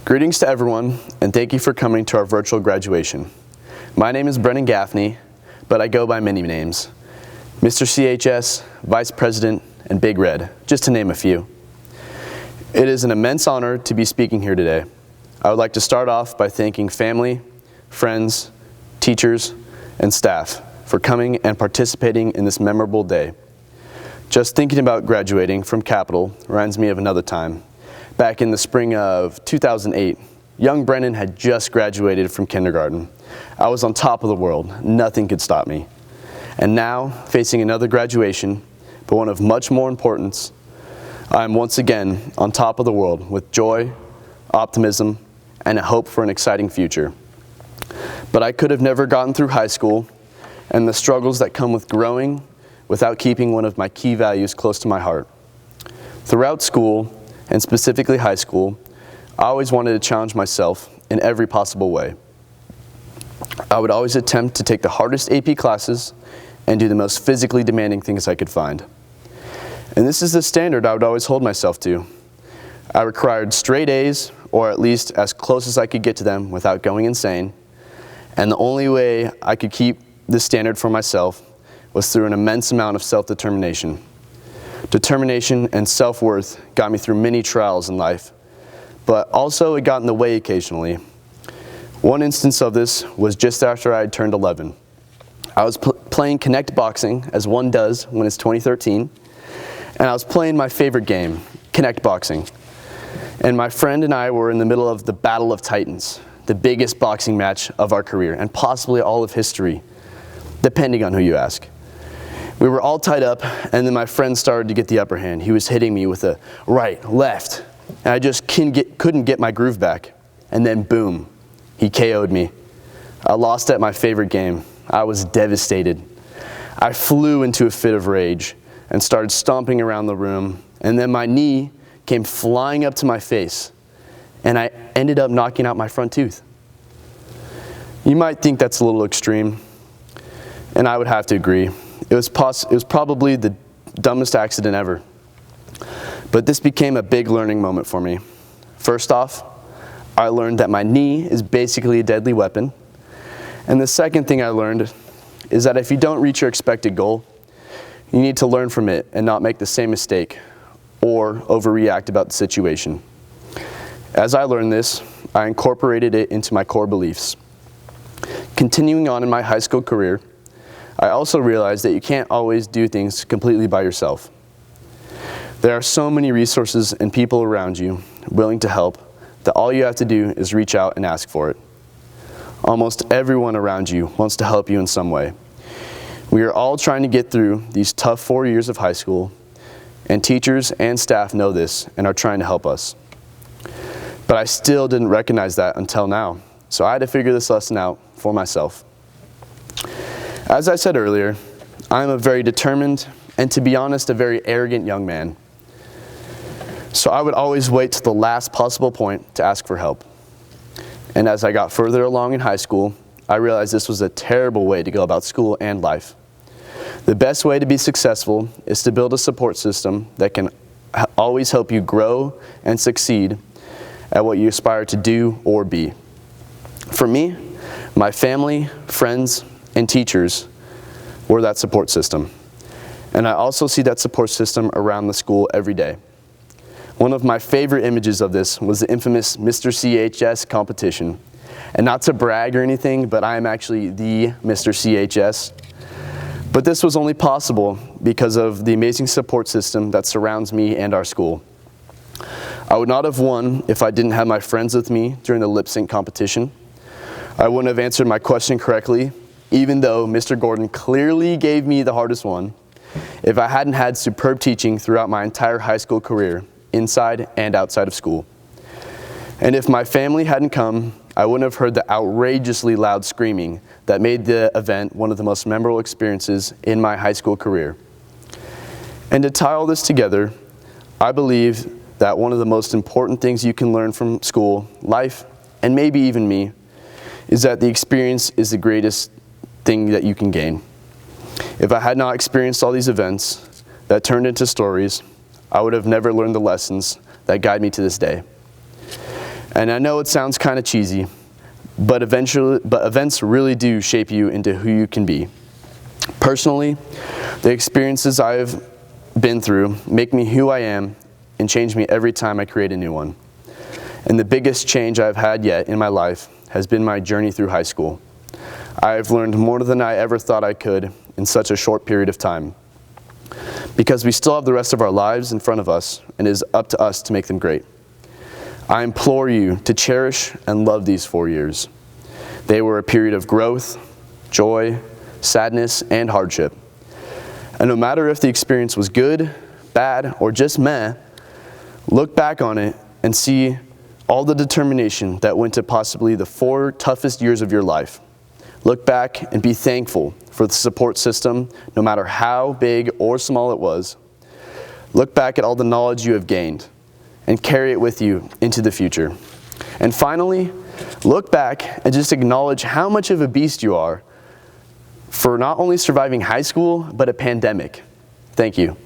Greetings to everyone, and thank you for coming to our virtual graduation. My name is Brennan Gaffney, but I go by many names. Mr. CHS, Vice President, and Big Red, just to name a few. It is an immense honor to be speaking here today. I would like to start off by thanking family, friends, teachers, and staff for coming and participating in this memorable day. Just thinking about graduating from Capitol reminds me of another time. Back in the spring of 2008, young Brennan had just graduated from kindergarten. I was on top of the world. Nothing could stop me. And now, facing another graduation, but one of much more importance, I am once again on top of the world with joy, optimism, and a hope for an exciting future. But I could have never gotten through high school and the struggles that come with growing without keeping one of my key values close to my heart. Throughout school, and specifically high school, I always wanted to challenge myself in every possible way. I would always attempt to take the hardest AP classes and do the most physically demanding things I could find. And this is the standard I would always hold myself to. I required straight A's, or at least as close as I could get to them without going insane. And the only way I could keep this standard for myself was through an immense amount of self-determination. Determination and self-worth got me through many trials in life, but also it got in the way occasionally. One instance of this was just after I had turned 11. I was playing Connect Boxing, as one does when it's 2013, and I was playing my favorite game, Connect Boxing. And my friend and I were in the middle of the Battle of Titans, the biggest boxing match of our career, and possibly all of history, depending on who you ask. We were all tied up, and then my friend started to get the upper hand. He was hitting me with a right, left, and I just couldn't get my groove back. And then boom, he KO'd me. I lost at my favorite game. I was devastated. I flew into a fit of rage and started stomping around the room, and then my knee came flying up to my face, and I ended up knocking out my front tooth. You might think that's a little extreme, and I would have to agree. It was probably the dumbest accident ever. But this became a big learning moment for me. First off, I learned that my knee is basically a deadly weapon. And the second thing I learned is that if you don't reach your expected goal, you need to learn from it and not make the same mistake or overreact about the situation. As I learned this, I incorporated it into my core beliefs. Continuing on in my high school career, I also realized that you can't always do things completely by yourself. There are so many resources and people around you willing to help that all you have to do is reach out and ask for it. Almost everyone around you wants to help you in some way. We are all trying to get through these tough 4 years of high school, and teachers and staff know this and are trying to help us. But I still didn't recognize that until now, so I had to figure this lesson out for myself. As I said earlier, I am a very determined and, to be honest, a very arrogant young man. So I would always wait to the last possible point to ask for help. And as I got further along in high school, I realized this was a terrible way to go about school and life. The best way to be successful is to build a support system that can always help you grow and succeed at what you aspire to do or be. For me, my family, friends, and teachers were that support system. And I also see that support system around the school every day. One of my favorite images of this was the infamous Mr. CHS competition. And not to brag or anything, but I am actually the Mr. CHS. But this was only possible because of the amazing support system that surrounds me and our school. I would not have won if I didn't have my friends with me during the lip sync competition. I wouldn't have answered my question correctly, even though Mr. Gordon clearly gave me the hardest one, if I hadn't had superb teaching throughout my entire high school career, inside and outside of school. And if my family hadn't come, I wouldn't have heard the outrageously loud screaming that made the event one of the most memorable experiences in my high school career. And to tie all this together, I believe that one of the most important things you can learn from school, life, and maybe even me, is that the experience is the greatest thing that you can gain. If I had not experienced all these events that turned into stories, I would have never learned the lessons that guide me to this day. And I know it sounds kind of cheesy, but events really do shape you into who you can be. Personally, the experiences I've been through make me who I am and change me every time I create a new one. And the biggest change I've had yet in my life has been my journey through high school. I've learned more than I ever thought I could in such a short period of time. Because we still have the rest of our lives in front of us, and it is up to us to make them great. I implore you to cherish and love these 4 years. They were a period of growth, joy, sadness, and hardship. And no matter if the experience was good, bad, or just meh, look back on it and see all the determination that went to possibly the 4 toughest years of your life. Look back and be thankful for the support system, no matter how big or small it was. Look back at all the knowledge you have gained and carry it with you into the future. And finally, look back and just acknowledge how much of a beast you are for not only surviving high school, but a pandemic. Thank you.